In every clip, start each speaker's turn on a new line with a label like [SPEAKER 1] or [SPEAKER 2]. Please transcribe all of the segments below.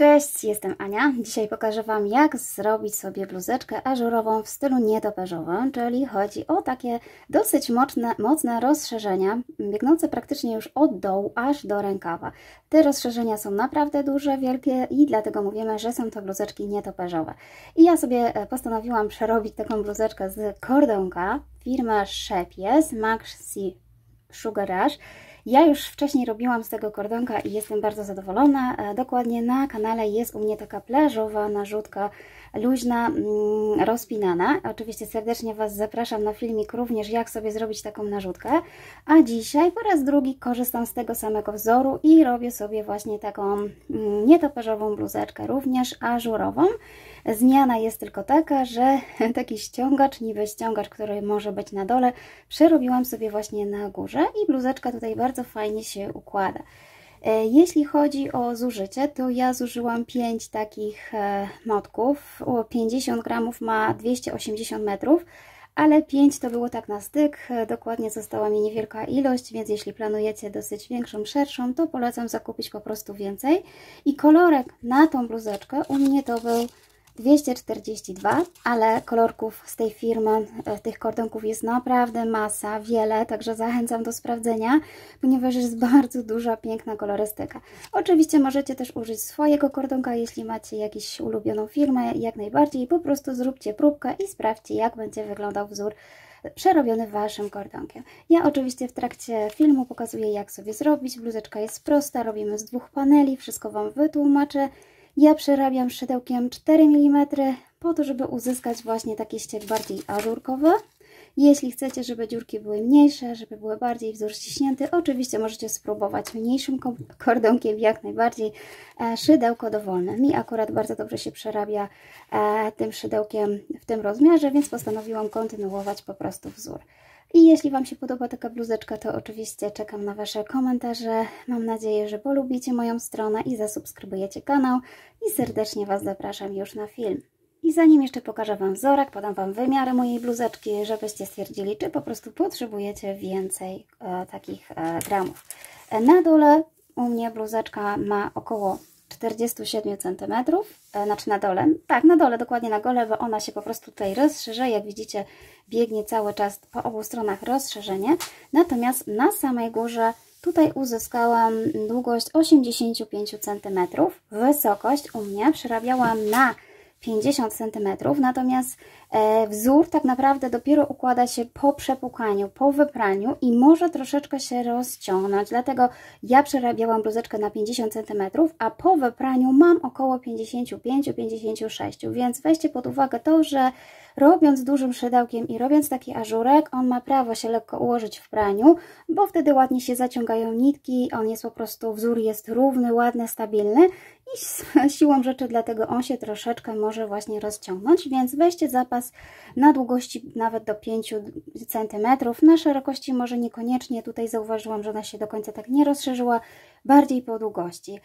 [SPEAKER 1] Cześć, jestem Ania. Dzisiaj pokażę Wam, jak zrobić sobie bluzeczkę ażurową w stylu nietoperzowym, czyli chodzi o takie dosyć mocne rozszerzenia, biegnące praktycznie już od dołu aż do rękawa. Te rozszerzenia są naprawdę duże, wielkie i dlatego mówimy, że są to bluzeczki nietoperzowe. I ja sobie postanowiłam przerobić taką bluzeczkę z kordonka firmy Shepies Maxi Sugar Rush. Ja już wcześniej robiłam z tego kordonka i jestem bardzo zadowolona. Dokładnie na kanale jest u mnie taka plażowa narzutka, luźna, rozpinana. Oczywiście serdecznie Was zapraszam na filmik również, jak sobie zrobić taką narzutkę. A dzisiaj po raz drugi korzystam z tego samego wzoru i robię sobie właśnie taką nietoperzową bluzeczkę, również ażurową. Zmiana jest tylko taka, że taki ściągacz, niby ściągacz, który może być na dole, przerobiłam sobie właśnie na górze i bluzeczka tutaj bardzo fajnie się układa. Jeśli chodzi o zużycie, to ja zużyłam 5 takich motków. 50 gramów ma 280 metrów, ale 5 to było tak na styk. Dokładnie została mi niewielka ilość, więc jeśli planujecie dosyć większą, szerszą, to polecam zakupić po prostu więcej. I kolorek na tą bluzeczkę u mnie to był 242, ale kolorków z tej firmy, tych kordonków jest naprawdę masa, wiele, także zachęcam do sprawdzenia, ponieważ jest bardzo duża, piękna kolorystyka. Oczywiście możecie też użyć swojego kordonka, jeśli macie jakąś ulubioną firmę, jak najbardziej, po prostu zróbcie próbkę i sprawdźcie, jak będzie wyglądał wzór przerobiony Waszym kordonkiem. Ja oczywiście w trakcie filmu pokazuję, jak sobie zrobić. Bluzeczka jest prosta, robimy z 2 paneli, wszystko Wam wytłumaczę. Ja przerabiam szydełkiem 4 mm po to, żeby uzyskać właśnie taki ścieg bardziej ażurkowy. Jeśli chcecie, żeby dziurki były mniejsze, żeby były bardziej wzór ściśnięty, oczywiście możecie spróbować mniejszym kordonkiem, jak najbardziej szydełko dowolne. Mi akurat bardzo dobrze się przerabia tym szydełkiem w tym rozmiarze, więc postanowiłam kontynuować po prostu wzór. I jeśli Wam się podoba taka bluzeczka, to oczywiście czekam na Wasze komentarze. Mam nadzieję, że polubicie moją stronę i zasubskrybujecie kanał. I serdecznie Was zapraszam już na film. I zanim jeszcze pokażę Wam wzorek, podam Wam wymiary mojej bluzeczki, żebyście stwierdzili, czy po prostu potrzebujecie więcej takich gramów. Na dole u mnie bluzeczka ma około 47 cm, znaczy na dole, tak, na dole, dokładnie na gole, bo ona się po prostu tutaj rozszerza, jak widzicie biegnie cały czas po obu stronach rozszerzenie, natomiast na samej górze tutaj uzyskałam długość 85 cm, wysokość u mnie przerabiałam na 50 cm, natomiast wzór tak naprawdę dopiero układa się po przepłukaniu, po wypraniu i może troszeczkę się rozciągnąć, dlatego ja przerabiałam bluzeczkę na 50 cm, a po wypraniu mam około 55-56, więc weźcie pod uwagę to, że robiąc dużym szydełkiem i robiąc taki ażurek, on ma prawo się lekko ułożyć w praniu, bo wtedy ładnie się zaciągają nitki, on jest po prostu, wzór jest równy, ładny, stabilny i siłą rzeczy dlatego on się troszeczkę może właśnie rozciągnąć, więc weźcie zapas na długości nawet do 5 cm, na szerokości może niekoniecznie, tutaj zauważyłam, że ona się do końca tak nie rozszerzyła, bardziej po długości,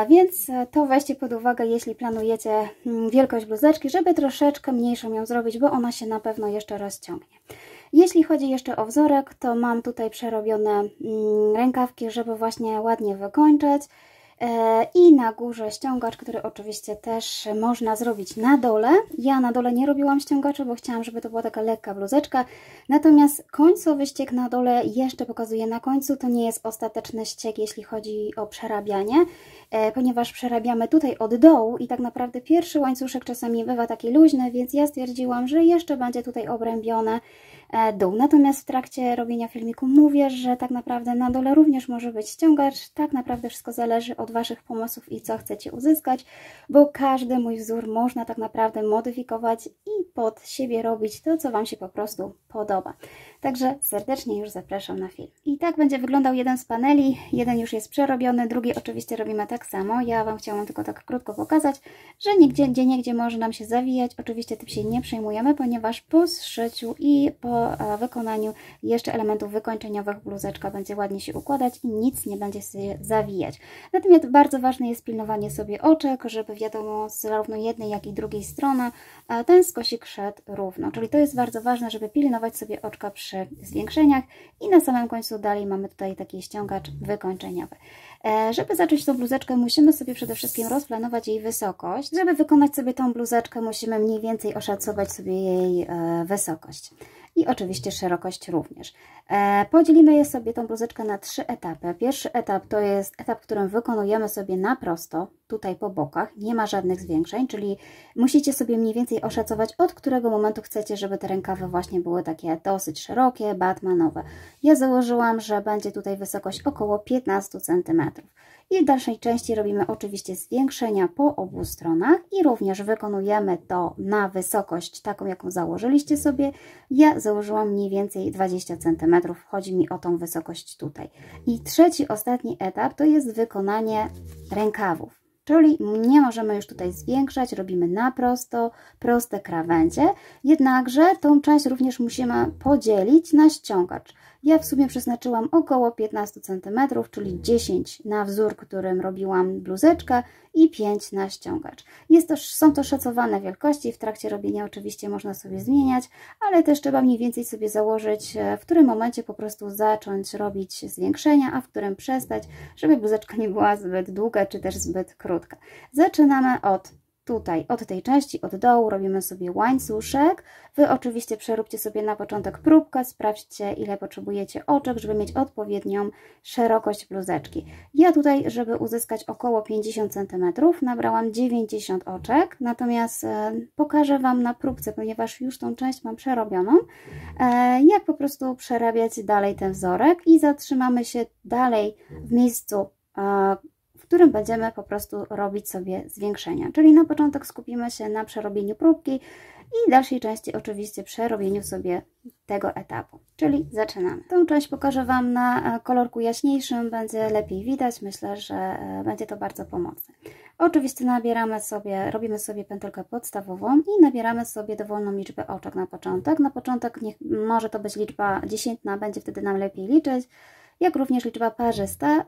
[SPEAKER 1] więc to weźcie pod uwagę, jeśli planujecie wielkość bluzeczki, żeby troszeczkę mniejszą ją zrobić, bo ona się na pewno jeszcze rozciągnie. Jeśli chodzi jeszcze o wzorek, to mam tutaj przerobione rękawki, żeby właśnie ładnie wykończyć. I na górze ściągacz, który oczywiście też można zrobić na dole. Ja na dole nie robiłam ściągacza, bo chciałam, żeby to była taka lekka bluzeczka. Natomiast końcowy ścieg na dole jeszcze pokazuję na końcu. To nie jest ostateczny ścieg, jeśli chodzi o przerabianie, ponieważ przerabiamy tutaj od dołu i tak naprawdę pierwszy łańcuszek czasami bywa taki luźny, więc ja stwierdziłam, że jeszcze będzie tutaj obrębione dół. Natomiast w trakcie robienia filmiku mówię, że tak naprawdę na dole również może być ściągacz. Tak naprawdę wszystko zależy od Waszych pomysłów i co chcecie uzyskać, bo każdy mój wzór można tak naprawdę modyfikować i pod siebie robić to, co Wam się po prostu podoba. Także serdecznie już zapraszam na film. I tak będzie wyglądał jeden z paneli. Jeden już jest przerobiony, drugi oczywiście robimy tak samo. Ja Wam chciałam tylko tak krótko pokazać, że gdzieniegdzie może nam się zawijać. Oczywiście tym się nie przejmujemy, ponieważ po zszyciu i po wykonaniu jeszcze elementów wykończeniowych bluzeczka będzie ładnie się układać i nic nie będzie się zawijać. Natomiast bardzo ważne jest pilnowanie sobie oczek, żeby wiadomo z zarówno jednej, jak i drugiej strony ten skosik szedł równo. Czyli to jest bardzo ważne, żeby pilnować sobie oczka przy przy zwiększeniach i na samym końcu dalej mamy tutaj taki ściągacz wykończeniowy. Żeby zacząć tą bluzeczkę, musimy sobie przede wszystkim rozplanować jej wysokość. Żeby wykonać sobie tą bluzeczkę, musimy mniej więcej oszacować sobie jej wysokość. I oczywiście szerokość również. Podzielimy sobie tą bluzeczkę na 3 etapy. Pierwszy etap to jest etap, w którym wykonujemy sobie na prosto, tutaj po bokach, nie ma żadnych zwiększeń, czyli musicie sobie mniej więcej oszacować, od którego momentu chcecie, żeby te rękawy właśnie były takie dosyć szerokie, batmanowe. Ja założyłam, że będzie tutaj wysokość około 15 cm. I w dalszej części robimy oczywiście zwiększenia po obu stronach i również wykonujemy to na wysokość taką, jaką założyliście sobie. Ja założyłam mniej więcej 20 cm, chodzi mi o tą wysokość tutaj. I trzeci, ostatni etap to jest wykonanie rękawów. Czyli nie możemy już tutaj zwiększać, robimy na prosto, proste krawędzie, jednakże tą część również musimy podzielić na ściągacz. Ja w sumie przeznaczyłam około 15 cm, czyli 10 na wzór, którym robiłam bluzeczkę i 5 na ściągacz. Są to szacowane wielkości, w trakcie robienia oczywiście można sobie zmieniać, ale też trzeba mniej więcej sobie założyć, w którym momencie po prostu zacząć robić zwiększenia, a w którym przestać, żeby bluzeczka nie była zbyt długa, czy też zbyt krótka. Zaczynamy od tej części, od dołu robimy sobie łańcuszek. Wy oczywiście przeróbcie sobie na początek próbkę, sprawdźcie ile potrzebujecie oczek, żeby mieć odpowiednią szerokość bluzeczki. Ja tutaj, żeby uzyskać około 50 cm, nabrałam 90 oczek, natomiast pokażę Wam na próbce, ponieważ już tą część mam przerobioną, jak po prostu przerabiać dalej ten wzorek i zatrzymamy się dalej w miejscu, w którym będziemy po prostu robić sobie zwiększenia. Czyli na początek skupimy się na przerobieniu próbki i w dalszej części oczywiście przerobieniu sobie tego etapu. Czyli zaczynamy. Tą część pokażę Wam na kolorku jaśniejszym, będzie lepiej widać. Myślę, że będzie to bardzo pomocne. Oczywiście robimy sobie pętelkę podstawową i nabieramy sobie dowolną liczbę oczek na początek. Na początek może to być liczba dziesiętna, będzie wtedy nam lepiej liczyć. Jak również liczba parzysta,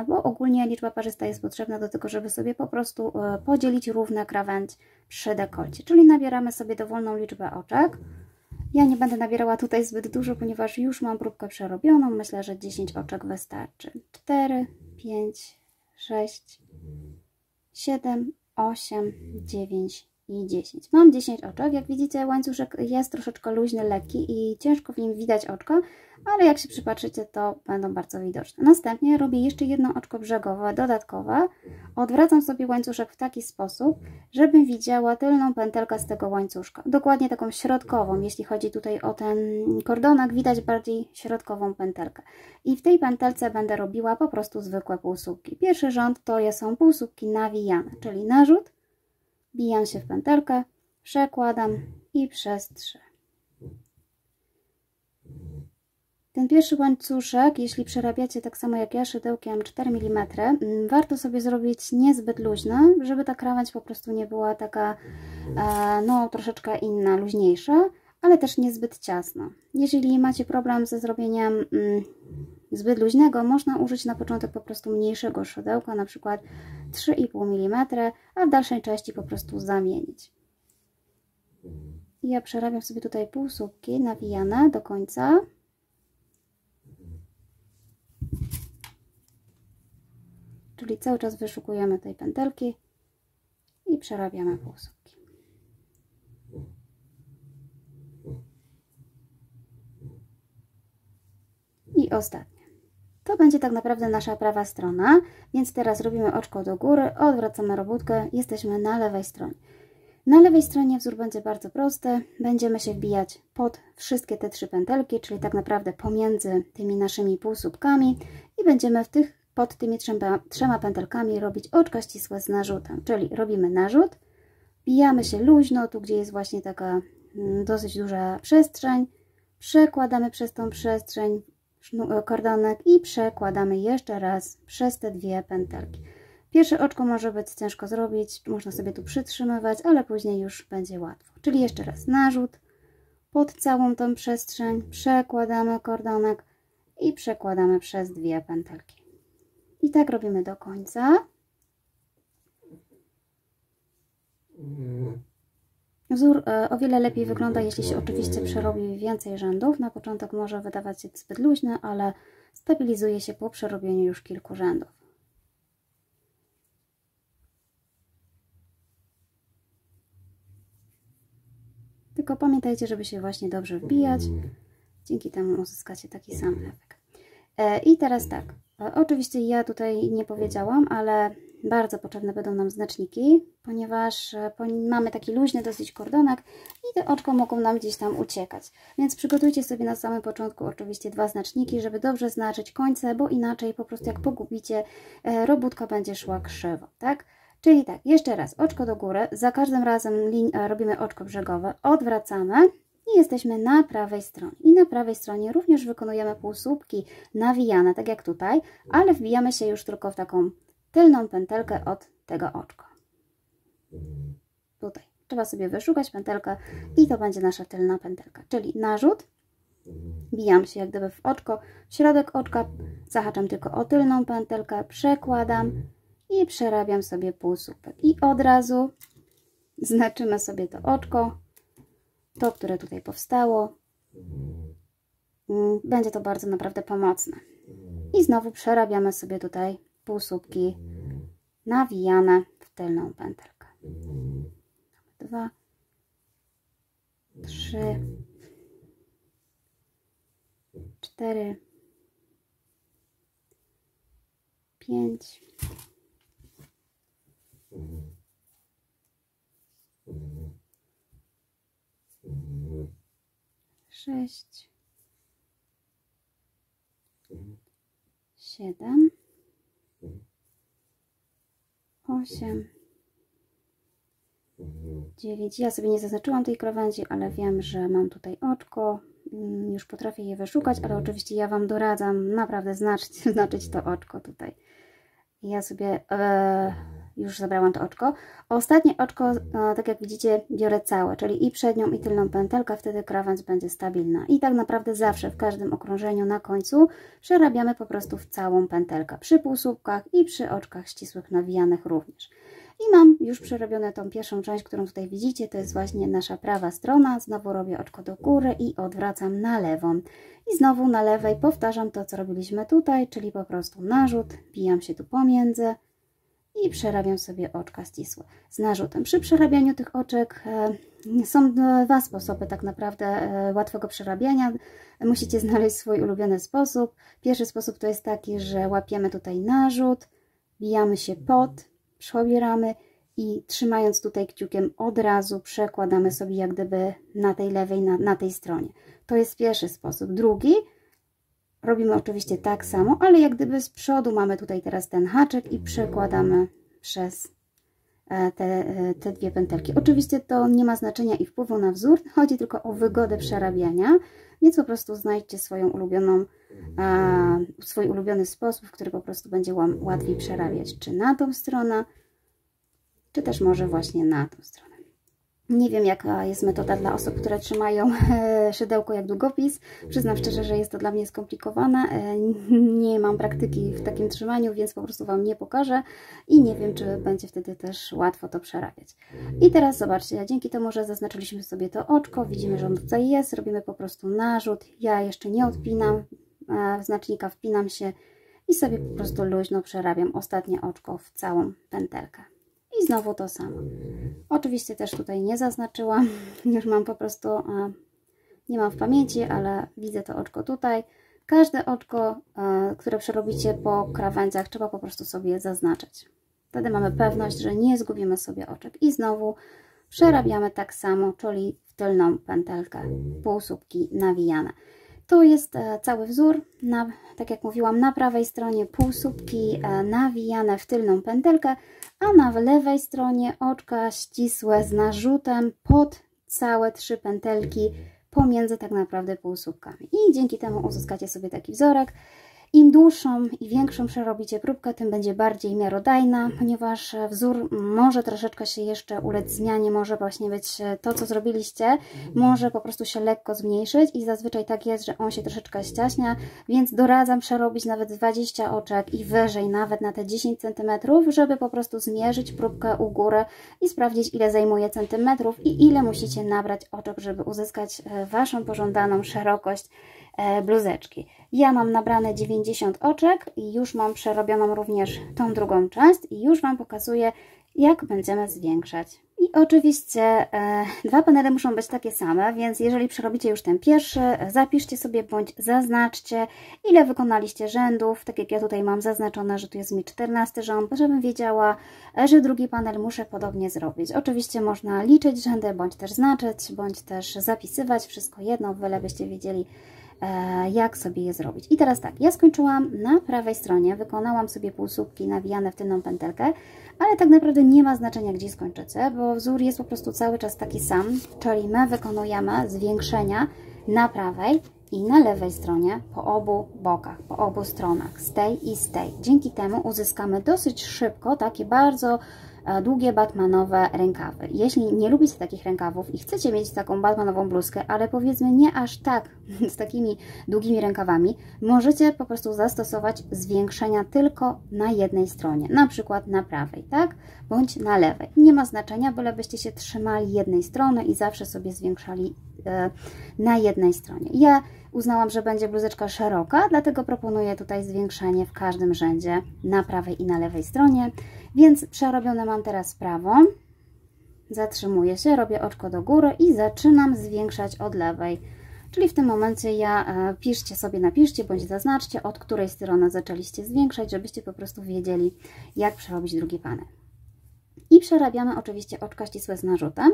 [SPEAKER 1] bo ogólnie liczba parzysta jest potrzebna do tego, żeby sobie po prostu podzielić równe krawędź przy dekolcie. Czyli nabieramy sobie dowolną liczbę oczek. Ja nie będę nabierała tutaj zbyt dużo, ponieważ już mam próbkę przerobioną. Myślę, że 10 oczek wystarczy. 4, 5, 6, 7, 8, 9 i 10. Mam 10 oczek. Jak widzicie, łańcuszek jest troszeczkę luźny, lekki i ciężko w nim widać oczko, ale jak się przypatrzycie, to będą bardzo widoczne. Następnie robię jeszcze jedno oczko brzegowe, dodatkowe. Odwracam sobie łańcuszek w taki sposób, żebym widziała tylną pętelkę z tego łańcuszka. Dokładnie taką środkową, jeśli chodzi tutaj o ten kordonek, widać bardziej środkową pętelkę. I w tej pętelce będę robiła po prostu zwykłe półsłupki. Pierwszy rząd to są półsłupki nawijane, czyli narzut, wbijam się w pętelkę, przekładam i przez 3. Ten pierwszy łańcuszek, jeśli przerabiacie tak samo jak ja szydełkiem 4 mm, warto sobie zrobić niezbyt luźny, żeby ta krawędź po prostu nie była taka no troszeczkę inna, luźniejsza, ale też niezbyt ciasna. Jeżeli macie problem ze zrobieniem zbyt luźnego, można użyć na początek po prostu mniejszego szydełka, na przykład 3,5 mm, a w dalszej części po prostu zamienić. Ja przerabiam sobie tutaj półsłupki nawijane do końca. Czyli cały czas wyszukujemy tej pętelki i przerabiamy półsłupki. I ostatnie. To będzie tak naprawdę nasza prawa strona, więc teraz robimy oczko do góry, odwracamy robótkę, jesteśmy na lewej stronie. Na lewej stronie wzór będzie bardzo prosty, będziemy się wbijać pod wszystkie te 3 pętelki, czyli tak naprawdę pomiędzy tymi naszymi półsłupkami i będziemy pod tymi 3 pętelkami robić oczka ścisłe z narzutem, czyli robimy narzut, wbijamy się luźno, tu gdzie jest właśnie taka dosyć duża przestrzeń, przekładamy przez tą przestrzeń kordonek i przekładamy jeszcze raz przez te 2 pętelki. Pierwsze oczko może być ciężko zrobić, można sobie tu przytrzymywać, ale później już będzie łatwo. Czyli jeszcze raz narzut, pod całą tą przestrzeń przekładamy kordonek i przekładamy przez 2 pętelki. I tak robimy do końca. Wzór o wiele lepiej wygląda, jeśli się oczywiście przerobi więcej rzędów. Na początek może wydawać się zbyt luźny, ale stabilizuje się po przerobieniu już kilku rzędów. Tylko pamiętajcie, żeby się właśnie dobrze wbijać. Dzięki temu uzyskacie taki sam efekt. I teraz tak, oczywiście ja tutaj nie powiedziałam, ale bardzo potrzebne będą nam znaczniki, ponieważ mamy taki luźny dosyć kordonek i te oczko mogą nam gdzieś tam uciekać. Więc przygotujcie sobie na samym początku oczywiście 2 znaczniki, żeby dobrze znaczyć końce, bo inaczej po prostu jak pogubicie, robótka będzie szła krzywo, tak? Czyli tak, jeszcze raz, oczko do góry, za każdym razem robimy oczko brzegowe, odwracamy i jesteśmy na prawej stronie. I na prawej stronie również wykonujemy półsłupki nawijane, tak jak tutaj, ale wbijamy się już tylko w taką tylną pętelkę od tego oczka. Tutaj trzeba sobie wyszukać pętelkę i to będzie nasza tylna pętelka, czyli narzut, wbijam się jak gdyby w oczko, w środek oczka, zahaczam tylko o tylną pętelkę, przekładam i przerabiam sobie półsłupek. I od razu znaczymy sobie to oczko, to, które tutaj powstało. Będzie to bardzo naprawdę pomocne. I znowu przerabiamy sobie tutaj półsłupki nawijane w tylną pętelkę. 2, 3, 4, 5, 6, 7, 8, 9. Ja sobie nie zaznaczyłam tej krawędzi, ale wiem, że mam tutaj oczko. Już potrafię je wyszukać, ale oczywiście ja Wam doradzam naprawdę znaczyć to oczko tutaj. Ja sobie już zabrałam to oczko. Ostatnie oczko, tak jak widzicie, biorę całe, czyli i przednią, i tylną pętelkę, wtedy krawędź będzie stabilna. I tak naprawdę zawsze w każdym okrążeniu na końcu przerabiamy po prostu w całą pętelkę. Przy półsłupkach i przy oczkach ścisłych nawijanych również. I mam już przerobioną tą pierwszą część, którą tutaj widzicie, to jest właśnie nasza prawa strona. Znowu robię oczko do góry i odwracam na lewą. I znowu na lewej powtarzam to, co robiliśmy tutaj, czyli po prostu narzut, wbijam się tu pomiędzy i przerabiam sobie oczka ścisłe z narzutem. Przy przerabianiu tych oczek są 2 sposoby tak naprawdę łatwego przerabiania. Musicie znaleźć swój ulubiony sposób. Pierwszy sposób to jest taki, że łapiemy tutaj narzut, wbijamy się pod, przebieramy i trzymając tutaj kciukiem od razu przekładamy sobie jak gdyby na tej lewej, na tej stronie. To jest pierwszy sposób. Drugi, robimy oczywiście tak samo, ale jak gdyby z przodu mamy tutaj teraz ten haczyk i przekładamy przez te 2 pętelki. Oczywiście to nie ma znaczenia i wpływu na wzór, chodzi tylko o wygodę przerabiania, więc po prostu znajdźcie swój ulubiony sposób, w który po prostu będzie Wam łatwiej przerabiać, czy na tą stronę, czy też może właśnie na tą stronę. Nie wiem, jaka jest metoda dla osób, które trzymają szydełko jak długopis. Przyznam szczerze, że jest to dla mnie skomplikowane. Nie mam praktyki w takim trzymaniu, więc po prostu Wam nie pokażę i nie wiem, czy będzie wtedy też łatwo to przerabiać. I teraz zobaczcie, dzięki temu, że zaznaczyliśmy sobie to oczko, widzimy, że on tutaj jest, robimy po prostu narzut. Ja jeszcze nie odpinam znacznika, wpinam się i sobie po prostu luźno przerabiam ostatnie oczko w całą pętelkę. I znowu to samo. Oczywiście też tutaj nie zaznaczyłam, już mam po prostu, nie mam w pamięci, ale widzę to oczko tutaj. Każde oczko, które przerobicie po krawędziach, trzeba po prostu sobie zaznaczyć. Wtedy mamy pewność, że nie zgubimy sobie oczek. I znowu przerabiamy tak samo, czyli w tylną pętelkę, półsłupki nawijane. Tu jest cały wzór, tak jak mówiłam, na prawej stronie półsłupki nawijane w tylną pętelkę, a na lewej stronie oczka ścisłe z narzutem pod całe 3 pętelki pomiędzy tak naprawdę półsłupkami. I dzięki temu uzyskacie sobie taki wzorek. Im dłuższą i większą przerobicie próbkę, tym będzie bardziej miarodajna, ponieważ wzór może troszeczkę się jeszcze ulec zmianie, może właśnie być to, co zrobiliście, może po prostu się lekko zmniejszyć i zazwyczaj tak jest, że on się troszeczkę ściaśnia, więc doradzam przerobić nawet 20 oczek i wyżej, nawet na te 10 cm, żeby po prostu zmierzyć próbkę u góry i sprawdzić, ile zajmuje centymetrów i ile musicie nabrać oczek, żeby uzyskać Waszą pożądaną szerokość bluzeczki. Ja mam nabrane 90 oczek i już mam przerobioną również tą drugą część i już Wam pokazuję, jak będziemy zwiększać. I oczywiście dwa panele muszą być takie same, więc jeżeli przerobicie już ten pierwszy, zapiszcie sobie bądź zaznaczcie, ile wykonaliście rzędów. Tak jak ja tutaj mam zaznaczone, że tu jest mi 14 rząd, żebym wiedziała, że drugi panel muszę podobnie zrobić. Oczywiście można liczyć rzędy, bądź też znaczyć, bądź też zapisywać, wszystko jedno, byle byście wiedzieli, jak sobie je zrobić. I teraz tak, ja skończyłam na prawej stronie, wykonałam sobie półsłupki nawijane w tylną pętelkę, ale tak naprawdę nie ma znaczenia, gdzie skończycie, bo wzór jest po prostu cały czas taki sam, czyli my wykonujemy zwiększenia na prawej i na lewej stronie po obu bokach, po obu stronach, z tej i z tej. Dzięki temu uzyskamy dosyć szybko takie bardzo długie batmanowe rękawy. Jeśli nie lubicie takich rękawów i chcecie mieć taką batmanową bluzkę, ale powiedzmy nie aż tak z takimi długimi rękawami, możecie po prostu zastosować zwiększenia tylko na jednej stronie, na przykład na prawej, tak? Bądź na lewej. Nie ma znaczenia, bylebyście się trzymali jednej strony i zawsze sobie zwiększali na jednej stronie. Ja uznałam, że będzie bluzeczka szeroka, dlatego proponuję tutaj zwiększenie w każdym rzędzie na prawej i na lewej stronie. Więc przerobione mam teraz prawą, zatrzymuję się, robię oczko do góry i zaczynam zwiększać od lewej. Czyli w tym momencie piszcie sobie, napiszcie bądź zaznaczcie, od której strony zaczęliście zwiększać, żebyście po prostu wiedzieli, jak przerobić drugi panel. I przerabiamy oczywiście oczka ścisłe z narzutem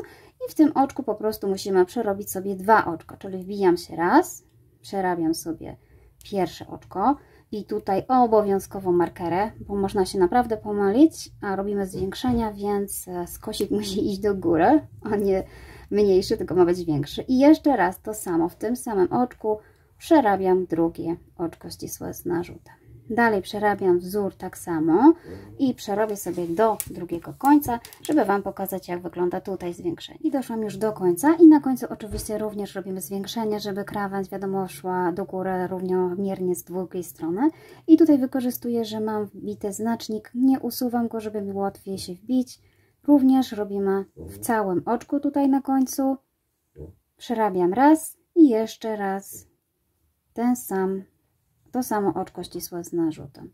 [SPEAKER 1] i w tym oczku po prostu musimy przerobić sobie dwa oczka, czyli wbijam się raz, przerabiam sobie pierwsze oczko i tutaj obowiązkowo markerę, bo można się naprawdę pomylić, a robimy zwiększenia, więc skosik musi iść do góry, a nie mniejszy, tylko ma być większy. I jeszcze raz to samo, w tym samym oczku przerabiam drugie oczko ścisłe z narzutem. Dalej przerabiam wzór tak samo i przerobię sobie do drugiego końca, żeby Wam pokazać, jak wygląda tutaj zwiększenie. I doszłam już do końca i na końcu oczywiście również robimy zwiększenie, żeby krawędź, wiadomo, szła do góry równomiernie z drugiej strony. I tutaj wykorzystuję, że mam wbity znacznik, nie usuwam go, żeby mi łatwiej się wbić. Również robimy w całym oczku tutaj na końcu. Przerabiam raz i jeszcze raz to samo oczko ścisłe z narzutem.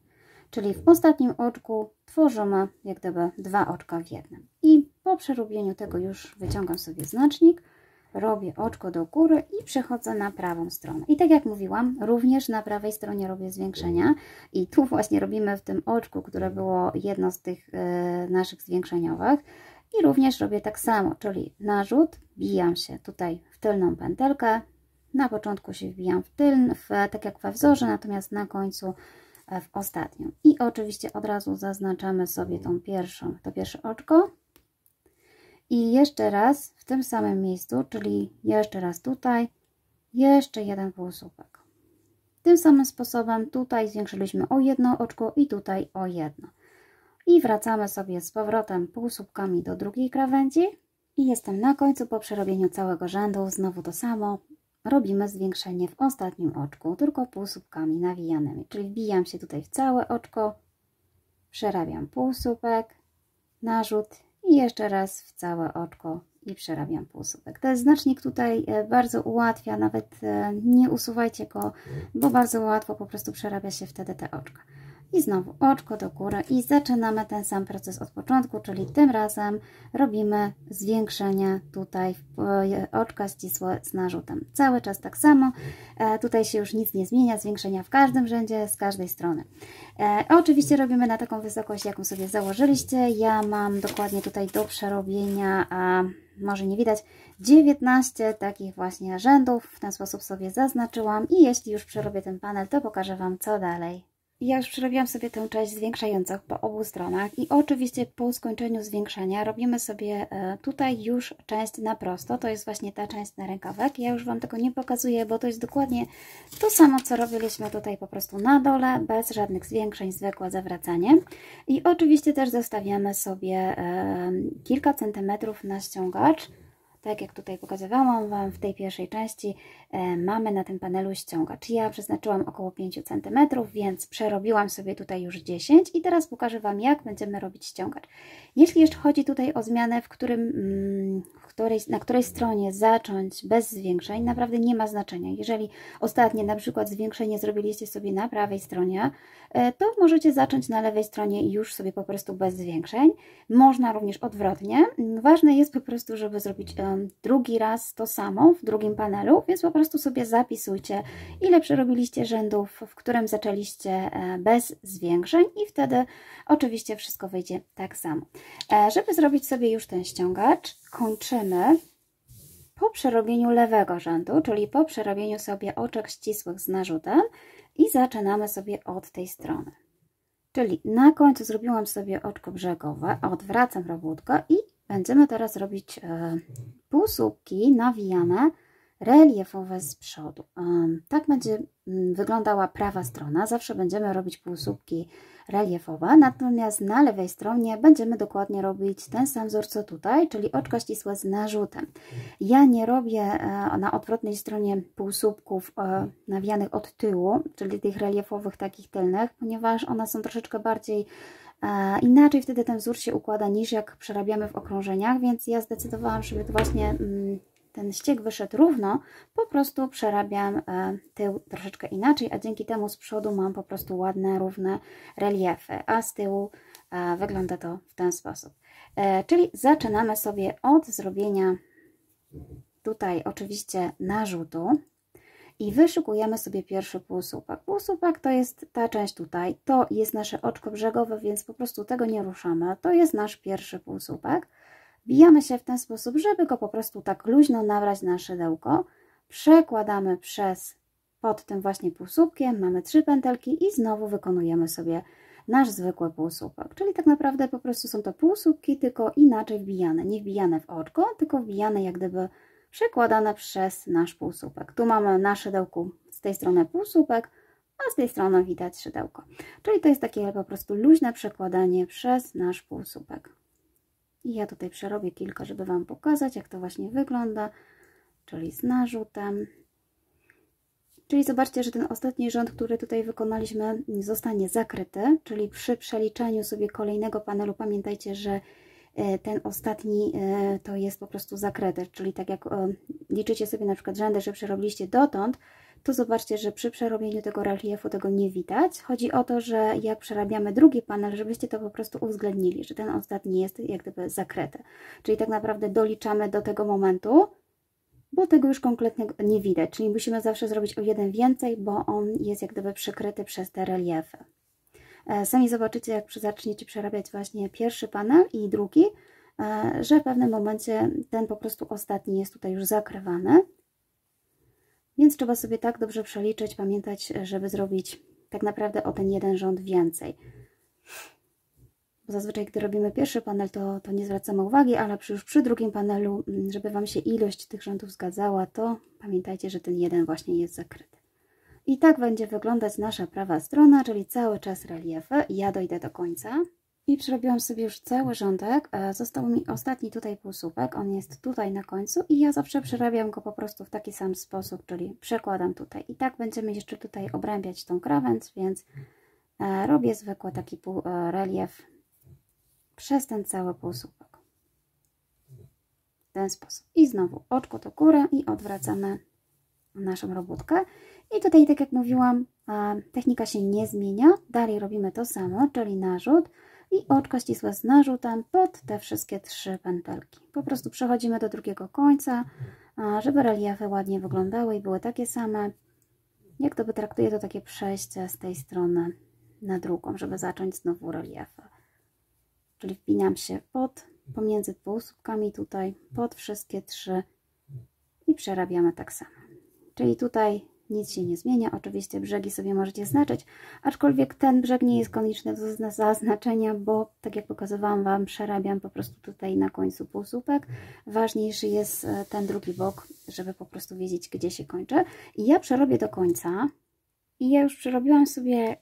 [SPEAKER 1] Czyli w ostatnim oczku tworzymy jak gdyby dwa oczka w jednym. I po przerobieniu tego już wyciągam sobie znacznik, robię oczko do góry i przechodzę na prawą stronę. I tak jak mówiłam, również na prawej stronie robię zwiększenia. I tu właśnie robimy w tym oczku, które było jedno z tych naszych zwiększeniowych. I również robię tak samo, czyli narzut, wbijam się tutaj w tylną pętelkę. Na początku się wbijam tak jak we wzorze, natomiast na końcu w ostatnią. I oczywiście od razu zaznaczamy sobie to pierwsze oczko. I jeszcze raz w tym samym miejscu, czyli jeszcze raz tutaj, jeszcze jeden półsłupek. Tym samym sposobem tutaj zwiększyliśmy o jedno oczko i tutaj o jedno. I wracamy sobie z powrotem półsłupkami do drugiej krawędzi. I jestem na końcu po przerobieniu całego rzędu. Znowu to samo. Robimy zwiększenie w ostatnim oczku, tylko półsłupkami nawijanymi. Czyli wbijam się tutaj w całe oczko, przerabiam półsłupek, narzut i jeszcze raz w całe oczko i przerabiam półsłupek. Ten znacznik tutaj bardzo ułatwia, nawet nie usuwajcie go, bo bardzo łatwo po prostu przerabia się wtedy te oczka. I znowu oczko do góry i zaczynamy ten sam proces od początku, czyli tym razem robimy zwiększenie tutaj w oczka ścisłe z narzutem. Cały czas tak samo, tutaj się już nic nie zmienia, zwiększenia w każdym rzędzie, z każdej strony. Oczywiście robimy na taką wysokość, jaką sobie założyliście. Ja mam dokładnie tutaj do przerobienia, może nie widać, 19 takich właśnie rzędów. W ten sposób sobie zaznaczyłam i jeśli już przerobię ten panel, to pokażę Wam, co dalej. Ja już przerobiłam sobie tę część zwiększającą po obu stronach i oczywiście po skończeniu zwiększenia robimy sobie tutaj już część na prosto. To jest właśnie ta część na rękawek. Ja już Wam tego nie pokazuję, bo to jest dokładnie to samo, co robiliśmy tutaj po prostu na dole, bez żadnych zwiększeń, zwykłe zawracanie. I oczywiście też zostawiamy sobie kilka centymetrów na ściągacz. Tak jak tutaj pokazywałam Wam w tej pierwszej części, mamy na tym panelu ściągacz. Ja przeznaczyłam około 5 cm, więc przerobiłam sobie tutaj już 10 i teraz pokażę Wam, jak będziemy robić ściągacz. Jeśli jeszcze chodzi tutaj o zmianę, na której stronie zacząć bez zwiększeń, naprawdę nie ma znaczenia. Jeżeli ostatnie na przykład zwiększenie zrobiliście sobie na prawej stronie, to możecie zacząć na lewej stronie i już sobie po prostu bez zwiększeń. Można również odwrotnie. Ważne jest po prostu, żeby zrobić drugi raz to samo w drugim panelu, więc po prostu sobie zapisujcie, ile przerobiliście rzędów, w którym zaczęliście bez zwiększeń i wtedy oczywiście wszystko wyjdzie tak samo. Żeby zrobić sobie już ten ściągacz, kończymy po przerobieniu lewego rzędu, czyli po przerobieniu sobie oczek ścisłych z narzutem i zaczynamy sobie od tej strony. Czyli na końcu zrobiłam sobie oczko brzegowe, odwracam robótkę i będziemy teraz robić półsłupki nawijane, reliefowe z przodu. Tak będzie wyglądała prawa strona. Zawsze będziemy robić półsłupki reliefowe, natomiast na lewej stronie będziemy dokładnie robić ten sam wzór co tutaj, czyli oczka ścisłe z narzutem. Ja nie robię na odwrotnej stronie półsłupków nawijanych od tyłu, czyli tych reliefowych takich tylnych, ponieważ one są troszeczkę bardziej inaczej wtedy ten wzór się układa niż jak przerabiamy w okrążeniach, więc ja zdecydowałam, żeby to właśnie ten ścieg wyszedł równo, po prostu przerabiam tył troszeczkę inaczej, a dzięki temu z przodu mam po prostu ładne, równe reliefy, a z tyłu wygląda to w ten sposób. Czyli zaczynamy sobie od zrobienia tutaj oczywiście narzutu i wyszukujemy sobie pierwszy półsłupek. Półsłupek to jest ta część tutaj, to jest nasze oczko brzegowe, więc po prostu tego nie ruszamy. To jest nasz pierwszy półsłupek. Wbijamy się w ten sposób, żeby go po prostu tak luźno nabrać na szydełko. Przekładamy pod tym właśnie półsłupkiem, mamy 3 pętelki i znowu wykonujemy sobie nasz zwykły półsłupek. Czyli tak naprawdę po prostu są to półsłupki, tylko inaczej wbijane. Nie wbijane w oczko, tylko wbijane jak gdyby przekładane przez nasz półsłupek. Tu mamy na szydełku z tej strony półsłupek, a z tej strony widać szydełko. Czyli to jest takie po prostu luźne przekładanie przez nasz półsłupek. I ja tutaj przerobię kilka, żeby Wam pokazać, jak to właśnie wygląda, czyli z narzutem. Czyli zobaczcie, że ten ostatni rząd, który tutaj wykonaliśmy, zostanie zakryty, czyli przy przeliczaniu sobie kolejnego panelu pamiętajcie, że ten ostatni to jest po prostu zakryty, czyli tak jak liczycie sobie na przykład rzędy, że przerobiliście dotąd, to zobaczcie, że przy przerobieniu tego reliefu tego nie widać. Chodzi o to, że jak przerabiamy drugi panel, żebyście to po prostu uwzględnili, że ten ostatni jest jak gdyby zakryty. Czyli tak naprawdę doliczamy do tego momentu, bo tego już kompletnie nie widać. Czyli musimy zawsze zrobić o jeden więcej, bo on jest jak gdyby przykryty przez te reliefy. Sami zobaczycie, jak zaczniecie przerabiać właśnie pierwszy panel i drugi, że w pewnym momencie ten po prostu ostatni jest tutaj już zakrywany. Więc trzeba sobie tak dobrze przeliczyć, pamiętać, żeby zrobić tak naprawdę o ten jeden rząd więcej. Bo zazwyczaj, gdy robimy pierwszy panel, to nie zwracamy uwagi, ale już przy drugim panelu, żeby Wam się ilość tych rządów zgadzała, to pamiętajcie, że ten jeden właśnie jest zakryty. I tak będzie wyglądać nasza prawa strona, czyli cały czas reliefy. Ja dojdę do końca. I przerobiłam sobie już cały rządek. Został mi ostatni tutaj półsłupek. On jest tutaj na końcu i ja zawsze przerabiam go po prostu w taki sam sposób, czyli przekładam tutaj. I tak będziemy jeszcze tutaj obrębiać tą krawędź, więc robię zwykły taki relief przez ten cały półsłupek. W ten sposób. I znowu oczko do góry i odwracamy naszą robótkę. I tutaj, tak jak mówiłam, technika się nie zmienia. Dalej robimy to samo, czyli narzut i oczka ścisłe z narzutem pod te wszystkie 3 pętelki. Po prostu przechodzimy do drugiego końca, żeby reliefy ładnie wyglądały i były takie same. Jak to traktuję, to takie przejście z tej strony na drugą, żeby zacząć znowu reliefy. Czyli wpinam się pomiędzy półsłupkami tutaj, pod wszystkie 3 i przerabiamy tak samo. Czyli tutaj nic się nie zmienia. Oczywiście brzegi sobie możecie znaczyć, aczkolwiek ten brzeg nie jest konieczny do zaznaczenia, bo tak jak pokazywałam Wam, przerabiam po prostu tutaj na końcu półsłupek. Ważniejszy jest ten drugi bok, żeby po prostu wiedzieć, gdzie się kończy. I ja przerobię do końca. I ja już przerobiłam sobie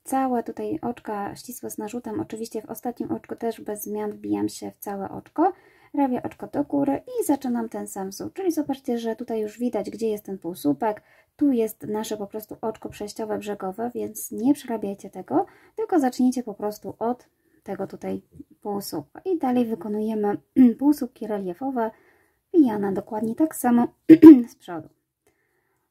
[SPEAKER 1] całe tutaj oczka ścisłe z narzutem. Oczywiście w ostatnim oczku też bez zmian wbijam się w całe oczko. Robię oczko do góry i zaczynam ten sam wzór. Czyli zobaczcie, że tutaj już widać, gdzie jest ten półsłupek. Tu jest nasze po prostu oczko przejściowe, brzegowe, więc nie przerabiajcie tego, tylko zacznijcie po prostu od tego tutaj półsłupka. I dalej wykonujemy półsłupki reliefowe, wbijane dokładnie tak samo z przodu.